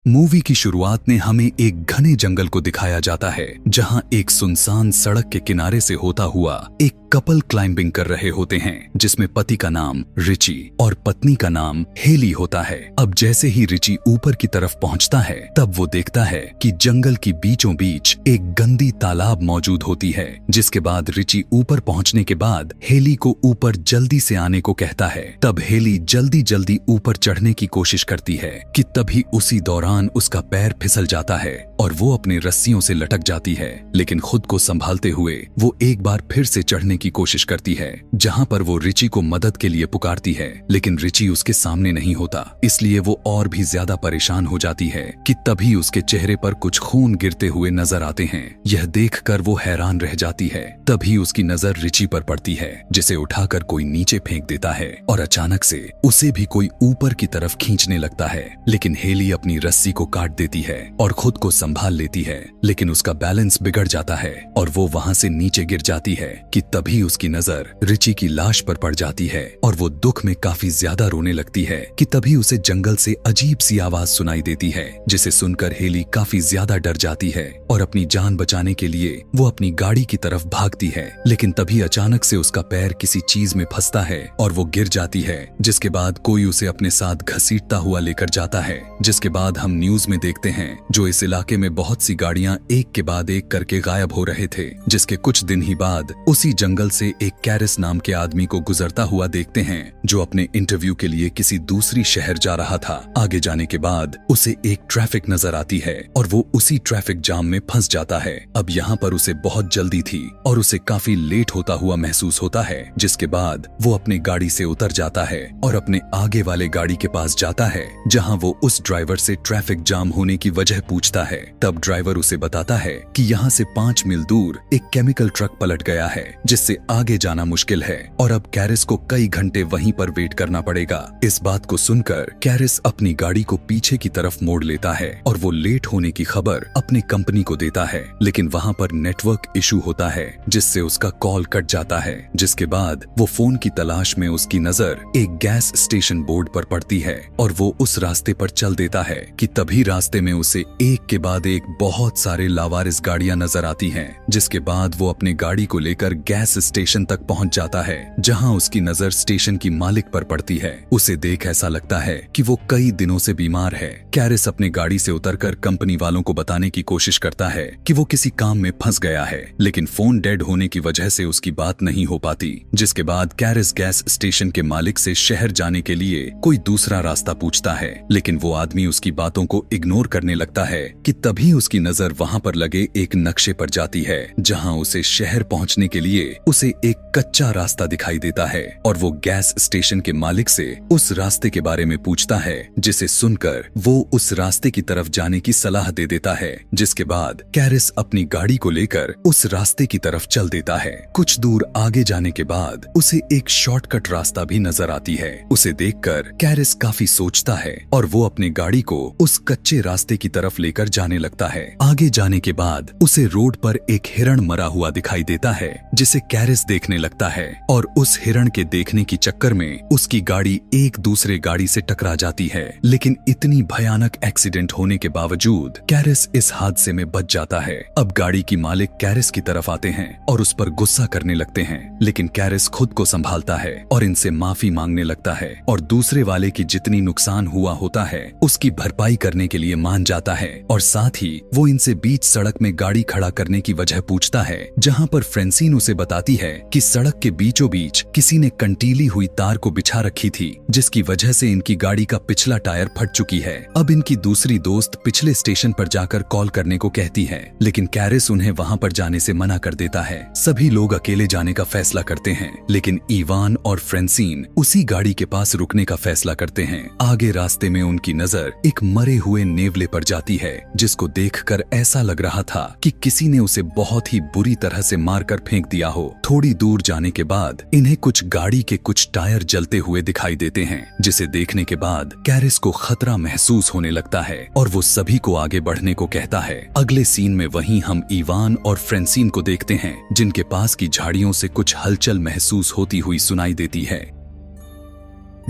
Movie की शुरुआत में हमें एक घने जंगल को दिखाया जाता है जहां एक सुनसान सड़क के किनारे से होता हुआ एक कपल क्लाइंबिंग कर रहे होते हैं, जिसमें पति का नाम रिची और पत्नी का नाम हेली होता है। अब जैसे ही रिची ऊपर की तरफ पहुंचता है तब वो देखता है कि जंगल की बीचों बीच एक गंदी तालाब मौजूद होती है, जिसके बाद रिची ऊपर पहुंचने के बाद हेली को ऊपर जल्दी से आने को कहता है। तब हेली जल्दी जल्दी ऊपर चढ़ने की कोशिश करती है कि तभी उसी दौरान उसका पैर फिसल जाता है और वो अपनी रस्सियों से लटक जाती है, लेकिन खुद को संभालते हुए वो एक बार फिर से चढ़ने की कोशिश करती है, जहां पर वो रिची को मदद के लिए पुकारती है, लेकिन रिची उसके सामने नहीं होता, इसलिए वो और भी ज्यादा परेशान हो जाती है कि तभी उसके चेहरे पर कुछ खून गिरते हुए नजर आते हैं। यह देखकर वो हैरान रह जाती है। तभी उसकी नजर रिची पर पड़ती है, जिसे उठाकर कोई नीचे फेंक देता है और अचानक से उसे भी कोई ऊपर की तरफ खींचने लगता है, लेकिन हेली अपनी रस्सी को काट देती है और खुद को संभाल लेती है, लेकिन उसका बैलेंस बिगड़ जाता है और वो वहां से नीचे गिर जाती है कि तभी उसकी नजर रिची की लाश पर पड़ जाती है और वो दुख में काफी ज्यादा रोने लगती है कि तभी उसे जंगल से अजीब सी आवाज सुनाई देती है, जिसे सुनकर हेली काफी ज्यादा डर जाती है और अपनी जान बचाने के लिए वो अपनी गाड़ी की तरफ भागती है, लेकिन तभी अचानक से उसका पैर किसी चीज में फंसता है और वो गिर जाती है, जिसके बाद कोई उसे अपने साथ घसीटता हुआ लेकर जाता है। जिसके बाद हम न्यूज में देखते हैं जो इस इलाके में बहुत सी गाड़ियां एक के बाद एक करके गायब हो रहे थे, जिसके कुछ दिन ही बाद उसी जंगल से एक कैरिस नाम के आदमी को गुजरता हुआ देखते हैं, जो अपने इंटरव्यू के लिए किसी दूसरी शहर जा रहा था। आगे जाने के बाद उसे एक ट्रैफिक नजर आती है और वो उसी ट्रैफिक जाम में फंस जाता है। अब यहाँ पर उसे बहुत जल्दी थी और उसे काफी लेट होता हुआ महसूस होता है, जिसके बाद वो अपनी गाड़ी से उतर जाता है और अपने आगे वाले गाड़ी के पास जाता है, जहाँ वो उस ड्राइवर से ट्रैफिक जाम होने की वजह पूछता है। तब ड्राइवर उसे बताता है कि यहाँ से 5 मील दूर एक केमिकल ट्रक पलट गया है, जिससे आगे जाना मुश्किल है और अब कैरिस को कई घंटे वहीं पर वेट करना पड़ेगा। इस बात को सुनकर कैरिस अपनी गाड़ी को पीछे की तरफ मोड़ लेता है और वो लेट होने की खबर अपनी कंपनी को देता है, लेकिन वहाँ पर नेटवर्क इशू होता है, जिससे उसका कॉल कट जाता है। जिसके बाद वो फोन की तलाश में उसकी नजर एक गैस स्टेशन बोर्ड पर पड़ती है और वो उस रास्ते पर चल देता है कि तभी रास्ते में उसे एक के बाद एक बहुत सारे लावारिस गाड़ियां नजर आती हैं। जिसके बाद वो अपनी गाड़ी को लेकर गैस स्टेशन तक पहुंच जाता है, जहां उसकी नजर स्टेशन की मालिक पर पड़ती है। उसे देख ऐसा लगता है कि वो कई दिनों से बीमार है। कैरिस अपनी गाड़ी से उतरकर कंपनी वालों को बताने की कोशिश करता है कि वो किसी काम में फंस गया है, लेकिन फोन डेड होने की वजह से उसकी बात नहीं हो पाती। जिसके बाद कैरिस गैस स्टेशन के मालिक से शहर जाने के लिए कोई दूसरा रास्ता पूछता है, लेकिन वो आदमी उसकी बातों को इग्नोर करने लगता है कि तभी उसकी नजर वहां पर लगे एक नक्शे पर जाती है, जहां उसे शहर पहुंचने के लिए उसे एक कच्चा रास्ता दिखाई देता है और वो गैस स्टेशन के मालिक से उस रास्ते के बारे में पूछता है, जिसे सुनकर वो उस रास्ते की तरफ जाने की सलाह दे देता है। जिसके बाद कैरिस अपनी गाड़ी को लेकर उस रास्ते की तरफ चल देता है। कुछ दूर आगे जाने के बाद उसे एक शॉर्टकट रास्ता भी नजर आती है। उसे देखकर कैरिस काफी सोचता है और वो अपनी गाड़ी को उस कच्चे रास्ते की तरफ लेकर जाने लगता है। आगे जाने के बाद उसे रोड पर एक हिरण मरा हुआ दिखाई देता है, जिसे कैरिस देखने लगता है और उस हिरण के देखने की चक्कर में उसकी गाड़ी एक दूसरे गाड़ी से टकरा जाती है, लेकिन इतनी भयानक एक्सीडेंट होने के बावजूद कैरिस इस हादसे में बच जाता है। अब गाड़ी की मालिक कैरिस की तरफ आते हैं और उस पर गुस्सा करने लगते हैं, लेकिन कैरिस खुद को संभालता है और इनसे माफी मांगने लगता है और दूसरे वाले की जितनी नुकसान हुआ होता है उसकी भरपाई करने के लिए मान जाता है। और साथ ही वो इनसे बीच सड़क में गाड़ी खड़ा करने की वजह पूछता है, जहां पर फ्रेंसिन उसे बताती है कि सड़क के बीचों बीच किसी ने कंटीली हुई तार को बिछा रखी थी, जिसकी वजह से इनकी गाड़ी का पिछला टायर फट चुकी है। अब इनकी दूसरी दोस्त पिछले स्टेशन पर जाकर कॉल करने को कहती है, लेकिन कैरिस उन्हें वहां पर जाने से मना कर देता है। सभी लोग अकेले जाने का फैसला करते हैं, लेकिन इवान और फ्रेंसिन उसी गाड़ी के पास रुकने का फैसला करते हैं। आगे रास्ते में उनकी नजर एक मरे हुए नेवले पर जाती है, जिसको देखकर ऐसा लग रहा था कि किसी ने उसे बहुत ही बुरी तरह से मारकर फेंक दिया हो। थोड़ी दूर जाने के बाद इन्हें कुछ गाड़ी के कुछ टायर जलते हुए दिखाई देते हैं, जिसे देखने के बाद कैरिस को खतरा महसूस होने लगता है और वो सभी को आगे बढ़ने को कहता है। अगले सीन में वहीं हम इवान और फ्रेंसिन को देखते हैं, जिनके पास की झाड़ियों से कुछ हलचल महसूस होती हुई सुनाई देती है।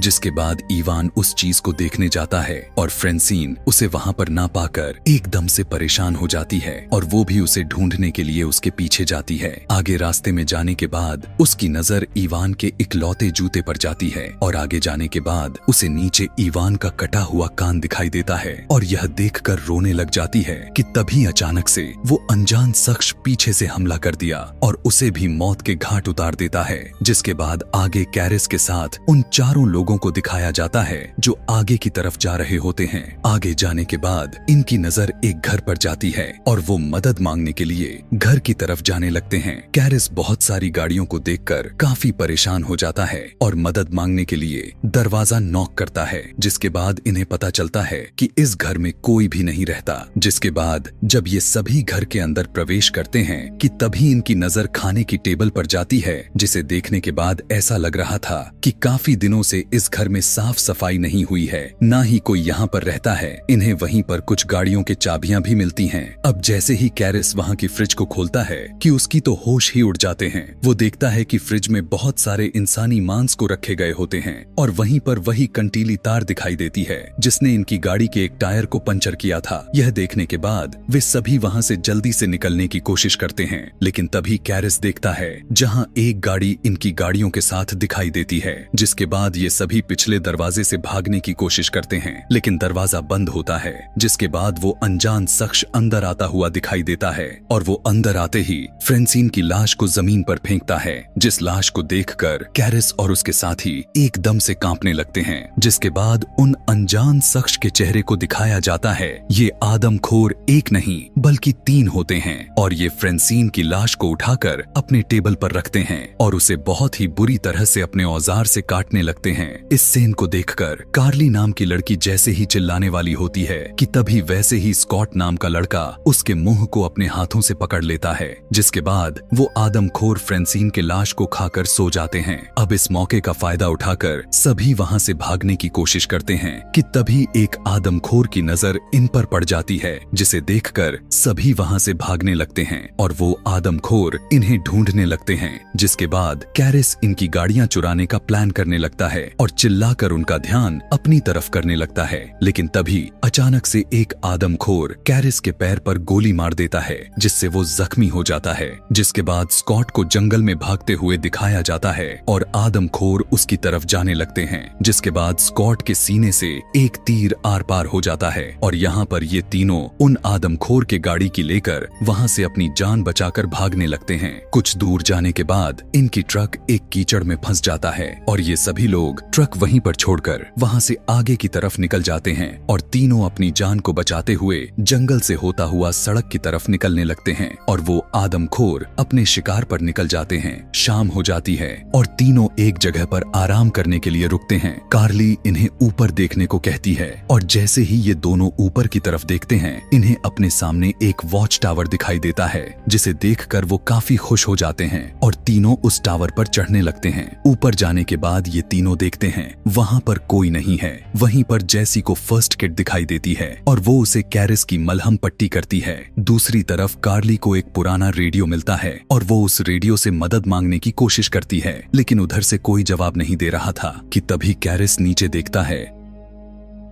जिसके बाद इवान उस चीज को देखने जाता है और फ्रेंसीन उसे वहां पर ना पाकर एकदम से परेशान हो जाती है और वो भी उसे ढूंढने के लिए उसके पीछे जाती है। आगे रास्ते में जाने के बाद उसकी नजर इवान के इकलौते जूते पर जाती है और आगे जाने के बाद उसे नीचे इवान का कटा हुआ कान दिखाई देता है और यह देखकर रोने लग जाती है कि तभी अचानक से वो अनजान शख्स पीछे से हमला कर दिया और उसे भी मौत के घाट उतार देता है। जिसके बाद आगे कैरिस के साथ उन चारों लोगों को दिखाया जाता है जो आगे की तरफ जा रहे होते हैं। आगे जाने के बाद इनकी नजर एक घर पर जाती है और वो मदद मांगने के लिए घर की तरफ जाने लगते हैं। कैरिस बहुत सारी गाड़ियों को देखकर काफी परेशान हो जाता है और मदद मांगने के लिए दरवाजा नॉक करता है। जिसके बाद इन्हें पता चलता है कि इस घर में कोई भी नहीं रहता। जिसके बाद जब ये सभी घर के अंदर प्रवेश करते हैं कि तभी इनकी नजर खाने की टेबल पर जाती है, जिसे देखने के बाद ऐसा लग रहा था कि काफी दिनों से इस घर में साफ सफाई नहीं हुई है, ना ही कोई यहाँ पर रहता है। इन्हें वहीं पर कुछ गाड़ियों के चाबियां भी मिलती हैं। अब जैसे ही कैरिस वहाँ की फ्रिज को खोलता है कि उसकी तो होश ही उड़ जाते हैं। वो देखता है कि फ्रिज में बहुत सारे इंसानी मांस को रखे गए होते हैं और वहीं पर वही कंटीली तार दिखाई देती है जिसने इनकी गाड़ी के एक टायर को पंचर किया था। यह देखने के बाद वे सभी वहाँ से जल्दी से निकलने की कोशिश करते हैं, लेकिन तभी कैरिस देखता है जहाँ एक गाड़ी इनकी गाड़ियों के साथ दिखाई देती है। जिसके बाद ये सभी पिछले दरवाजे से भागने की कोशिश करते हैं, लेकिन दरवाजा बंद होता है। जिसके बाद वो अनजान शख्स अंदर आता हुआ दिखाई देता है और वो अंदर आते ही फ्रेंसीन की लाश को जमीन पर फेंकता है। जिस लाश को देखकर कैरिस और उसके साथी एकदम से कांपने लगते हैं। जिसके बाद उन अनजान शख्स के चेहरे को दिखाया जाता है। ये आदमखोर एक नहीं बल्कि 3 होते हैं और ये फ्रेंसीन की लाश को उठाकर अपने टेबल पर रखते हैं और उसे बहुत ही बुरी तरह से अपने औजार से काटने लगते हैं। इस सीन को देखकर कार्ली नाम की लड़की जैसे ही चिल्लाने वाली होती है कि तभी वैसे ही स्कॉट नाम का लड़का उसके मुंह को अपने हाथों से पकड़ लेता है। जिसके बाद वो आदमखोर फ्रेंसीन के लाश को खाकर सो जाते हैं। अब इस मौके का फायदा उठाकर सभी वहां से भागने की कोशिश करते हैं कि तभी एक आदमखोर की नजर इन पर पड़ जाती है, जिसे देखकर सभी वहां से भागने लगते हैं और वो आदमखोर इन्हें ढूंढने लगते हैं। जिसके बाद कैरिस इनकी गाड़ियां चुराने का प्लान करने लगता है और चिल्लाकर उनका ध्यान अपनी तरफ करने लगता है। लेकिन तभी अचानक से एक आदमखोर कैरिस के पैर पर गोली मार देता है, जिससे वो जख्मी हो जाता है। जिसके बाद स्कॉट को जंगल में भागते हुए दिखाया जाता है और आदमखोर उसकी तरफ जाने लगते हैं। जिसके बाद स्कॉट के सीने से एक तीर आर पार हो जाता है और यहाँ पर ये तीनों उन आदमखोर के गाड़ी की लेकर वहाँ से अपनी जान बचाकर भागने लगते हैं। कुछ दूर जाने के बाद इनकी ट्रक एक कीचड़ में फंस जाता है और ये सभी लोग ट्रक वहीं पर छोड़कर वहाँ से आगे की तरफ निकल जाते हैं और तीनों अपनी जान को बचाते हुए जंगल से होता हुआ सड़क की तरफ निकलने लगते हैं और वो आदमखोर अपने शिकार पर निकल जाते हैं। शाम हो जाती है और तीनों एक जगह पर आराम करने के लिए रुकते हैं। कार्ली इन्हें ऊपर देखने को कहती है और जैसे ही ये दोनों ऊपर की तरफ देखते हैं, इन्हें अपने सामने एक वॉच टावर दिखाई देता है, जिसे देखकर वो काफी खुश हो जाते हैं और तीनों उस टावर पर चढ़ने लगते हैं। ऊपर जाने के बाद ये तीनों देखते हैं वहाँ पर कोई नहीं है। वहीं पर जैसी को फर्स्ट किट दिखाई देती है और वो उसे कैरिस की मलहम पट्टी करती है। दूसरी तरफ कार्ली को एक पुराना रेडियो मिलता है और वो उस रेडियो से मदद मांगने की कोशिश करती है, लेकिन उधर से कोई जवाब नहीं दे रहा था कि तभी कैरिस नीचे देखता है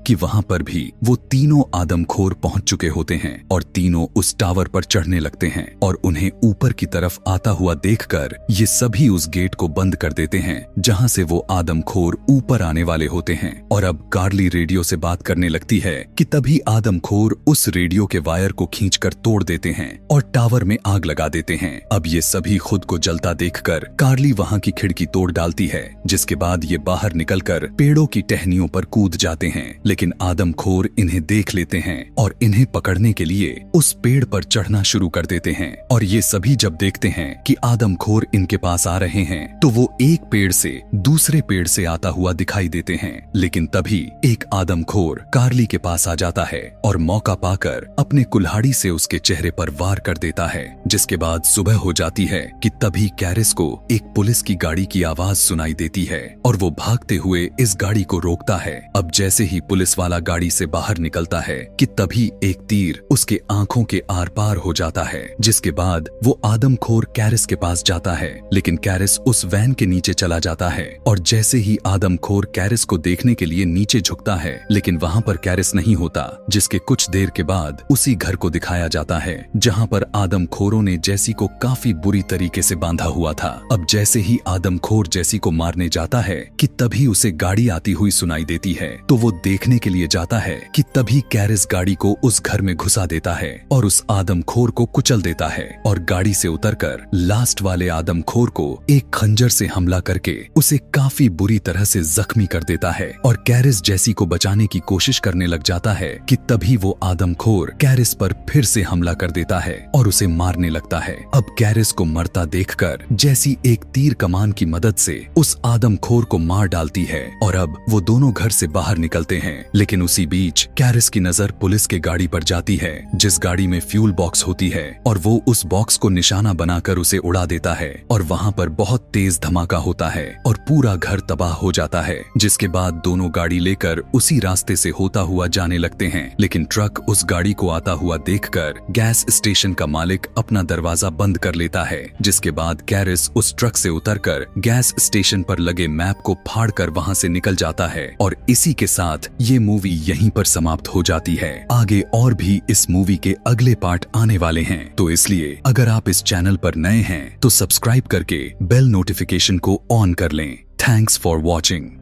कि वहां पर भी वो तीनों आदमखोर पहुंच चुके होते हैं और तीनों उस टावर पर चढ़ने लगते हैं और उन्हें ऊपर की तरफ आता हुआ देखकर ये सभी उस गेट को बंद कर देते हैं जहां से वो आदमखोर ऊपर आने वाले होते हैं। और अब कार्ली रेडियो से बात करने लगती है कि तभी आदमखोर उस रेडियो के वायर को खींचकर तोड़ देते हैं और टावर में आग लगा देते हैं। अब ये सभी खुद को जलता देखकर कार्ली वहां की खिड़की तोड़ डालती है, जिसके बाद ये बाहर निकलकर पेड़ों की टहनियों पर कूद जाते हैं। लेकिन आदमखोर इन्हें देख लेते हैं और इन्हें पकड़ने के लिए उस पेड़ पर चढ़ना शुरू कर देते हैं। और ये सभी जब देखते हैं कि आदमखोर इनके पास आ रहे हैं तो वो एक पेड़ से दूसरे पेड़ से आता हुआ दिखाई देते हैं। लेकिन तभी एक आदमखोर कार्ली के पास आ जाता है और मौका पाकर अपने कुल्हाड़ी से उसके चेहरे पर वार कर देता है। जिसके बाद सुबह हो जाती है कि तभी कैरिस को एक पुलिस की गाड़ी की आवाज सुनाई देती है और वो भागते हुए इस गाड़ी को रोकता है। अब जैसे ही पुलिस पुलिस वाला गाड़ी से बाहर निकलता है कि तभी एक तीर उसके आंखों के आर पार हो जाता है, जिसके बाद वो आदमखोर कैरिस के पास जाता है। लेकिन कैरिस उस वैन के नीचे चला जाता है और जैसे ही आदमखोर कैरिस को देखने के लिए नीचे झुकता है, लेकिन वहां पर कैरिस नहीं होता, जिसके कुछ देर के बाद उसी घर को दिखाया जाता है जहां पर आदमखोरों ने जैसी को काफी बुरी तरीके से बांधा हुआ था। अब जैसे ही आदमखोर जैसी को मारने जाता है कि तभी उसे गाड़ी आती हुई सुनाई देती है, तो वो देखने के लिए जाता है कि तभी कैरिस गाड़ी को उस घर में घुसा देता है और उस आदमखोर को कुचल देता है और गाड़ी से उतरकर लास्ट वाले आदमखोर को एक खंजर से हमला करके उसे काफी बुरी तरह से जख्मी कर देता है और कैरिस जैसी को बचाने की कोशिश करने लग जाता है कि तभी वो आदमखोर कैरिस पर फिर से हमला कर देता है और उसे मारने लगता है। अब कैरिस को मरता देखकर जैसी एक तीर कमान की मदद से उस आदमखोर को मार डालती है और अब वो दोनों घर से बाहर निकलते हैं। लेकिन उसी बीच कैरिस की नजर पुलिस के गाड़ी पर जाती है, जिस गाड़ी में फ्यूल बॉक्स होती है, और वो उस बॉक्स को निशाना बनाकर उसे उड़ा देता है और वहां पर बहुत तेज धमाका होता है और पूरा घर तबाह हो जाता है। जिसके बाद दोनों गाड़ी लेकर उसी रास्ते से होता हुआ जाने लगते हैं। लेकिन ट्रक उस गाड़ी को आता हुआ देखकर गैस स्टेशन का मालिक अपना दरवाजा बंद कर लेता है, जिसके बाद कैरिस उस ट्रक से उतरकर गैस स्टेशन पर लगे मैप को फाड़कर वहां से निकल जाता है। और इसी के साथ ये मूवी यहीं पर समाप्त हो जाती है। आगे और भी इस मूवी के अगले पार्ट आने वाले हैं, तो इसलिए अगर आप इस चैनल पर नए हैं तो सब्सक्राइब करके बेल नोटिफिकेशन को ऑन कर लें। Thanks for watching.